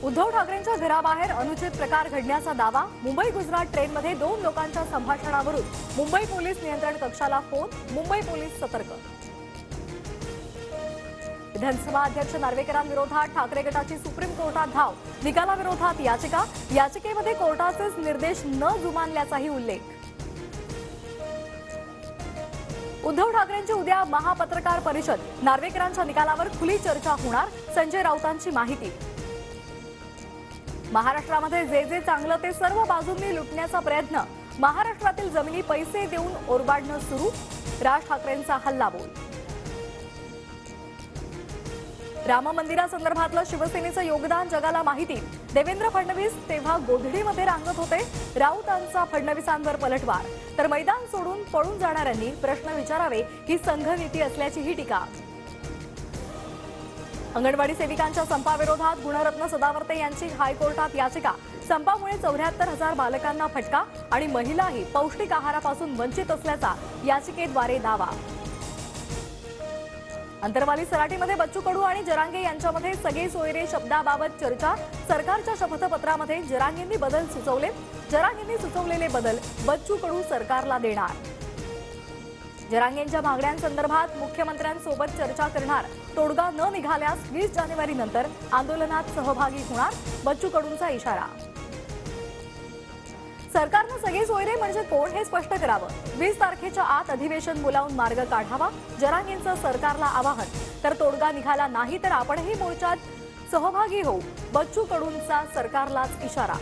उद्धव ठाकरेंच्या घराबाहेर अनुचित प्रकार घडण्याचा दावा। मुंबई गुजरात ट्रेनमध्ये 2 लोकांच्या संभाषणावरून मुंबई पोलीस नियंत्रण कक्षाला फोन। मुंबई पोलीस सतर्क। विधानसभा अध्यक्ष नार्वेकरांविरोधात ठाकरे गटाची सुप्रीम कोर्टात धाव। निकालाविरोधात याचिका। याचिकेमध्ये कोर्टाचेच निर्देश न जुमानल्याचाही उल्लेख। उद्धव ठाकरेंची उद्या महापत्रकार परिषद। नार्वेकरांच्या निकालावर खुली चर्चा होणार। संजय राऊतांची माहिती। महाराष्ट्रामध्ये जे चांगलं ते सर्व बाजूंनी लुटण्याचा प्रयत्न। महाराष्ट्रातील जमिनी पैसे देऊन ओरबाडणं सुरू। राज ठाकरेंचा हल्लाबोल। राम मंदिरासंदर्भातलं शिवसेनेचं योगदान जगाला माहिती। देवेंद्र फडणवीस तेव्हा गोधडीमध्ये रांगत होते। राऊतांचा फडणवीसांवर पलटवार। तर मैदान सोडून पळून जाणाऱ्यांनी प्रश्न विचारावे ही संघनीती असल्याचीही टीका। अंगणवाडी सेविकांच्या संपाविरोधात गुणरत्न सदावर्ते यांची हायकोर्टात याचिका। संपामुळे 74,000 बालकांना फटका आणि महिलाही पौष्टिक आहारापासून वंचित असल्याचा याचिकेद्वारे दावा। अंतरवाली सराटीमध्ये बच्चू कडू आणि जरांगे यांच्यामध्ये सगळे सोयरे शब्दाबाबत चर्चा। सरकारच्या शपथपत्रामध्ये जरांगेंनी बदल सुचवले। जरांगेंनी सुचवलेले बदल बच्चू कडू सरकारला देणार। जरांगेंच्या मागण्यांसंदर्भात मुख्यमंत्र्यांसोबत चर्चा करणार। तोडगा न निघाल्यास 20 जानेवारीनंतर आंदोलनात सहभागी होणार। बच्चू कडूंचा इशारा। सरकारनं सगळे सोयरे म्हणजे कोण हे स्पष्ट करावं। 20 तारखेच्या आत अधिवेशन बोलावून मार्ग काढावा। जरांगेंचं सरकारला आवाहन। तर तोडगा निघाला नाही तर आपणही मोर्चात सहभागी होऊ। बच्चू कडूंचा सरकारलाच इशारा।